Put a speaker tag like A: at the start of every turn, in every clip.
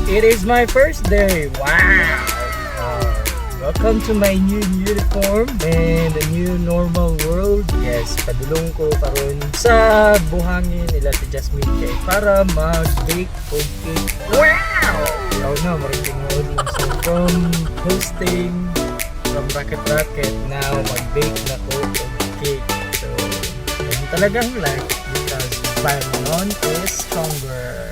A: It is my first day. Wow! Welcome to my new uniform and the new normal world. Yes, padulong ko karon sa buhangin nila si Jasmine kay para mag-bake og cake. Wow! Yaw na, maritingod. So from hosting, from racket now mag-bake na ko og cake. So, yun talagang life because Bangalow is stronger.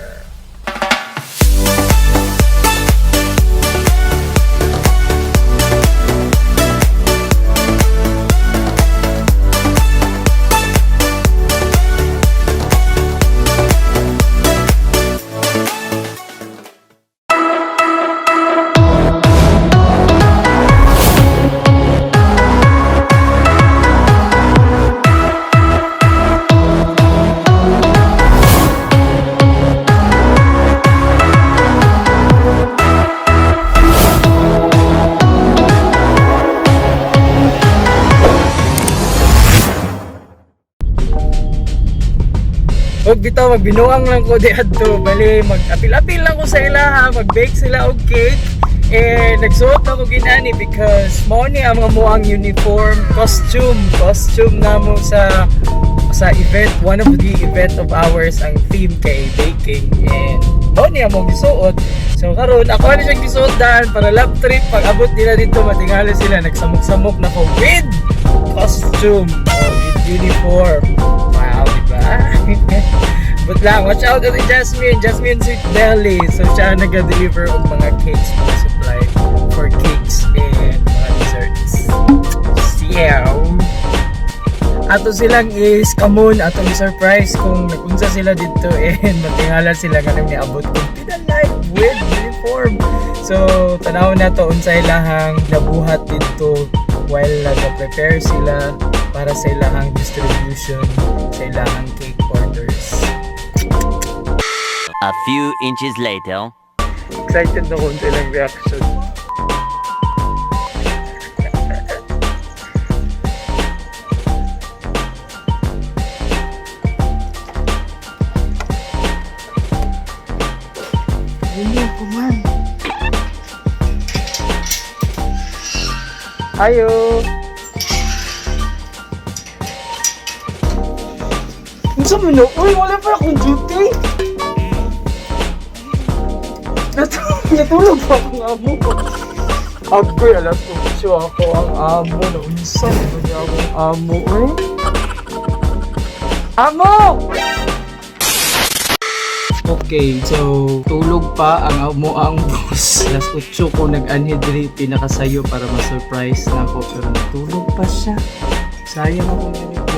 A: Huwag bitaw, magbinuang lang ko di adto. Bali, mag-apil-apil lang ko sa ilaha, mag-bake sila og cake. And nagsuot na ko ginani because mo ni ang mga muang uniform, costume na mo sa event, one of the event of ours ang theme kay baking. And mo ni ang mong gisuot. So karon ako na siyang gisuotan para lab trip. Pag abot nila dito, matingala sila, nagsamok-samok na ko with costume or with uniform. Wow, diba? But lang, watch out kay Jasmine Sweet Belly. So siya nag-deliver og mga cakes, mga supply for cakes and mga desserts. Yeah. Ato silang is kamon, ato surprise kung nagunsa sila dito and matingala sila kanang niabot kung pinalive with uniform. So tanaw na to unsay lahang nabuhat dito while nag-prepare sila para sa ilahang distribution sa ilahang cake orders.
B: A few inches later.
A: Excited na kung silang reaction. Hindi ko man. Ayo. Unsa man no? Uy, wala pa akong duty. Natulog pa akong amo ko. Agoy, alas ko ako ang amo. Naunsa ba niya akong amo eh? Amo! Okay, so tulog pa ang amo ang boss. Alas 8 ko nag-anhydrate pinakasayo para ma-surprise na ako pero natulog pa siya. Sayang ako ganito.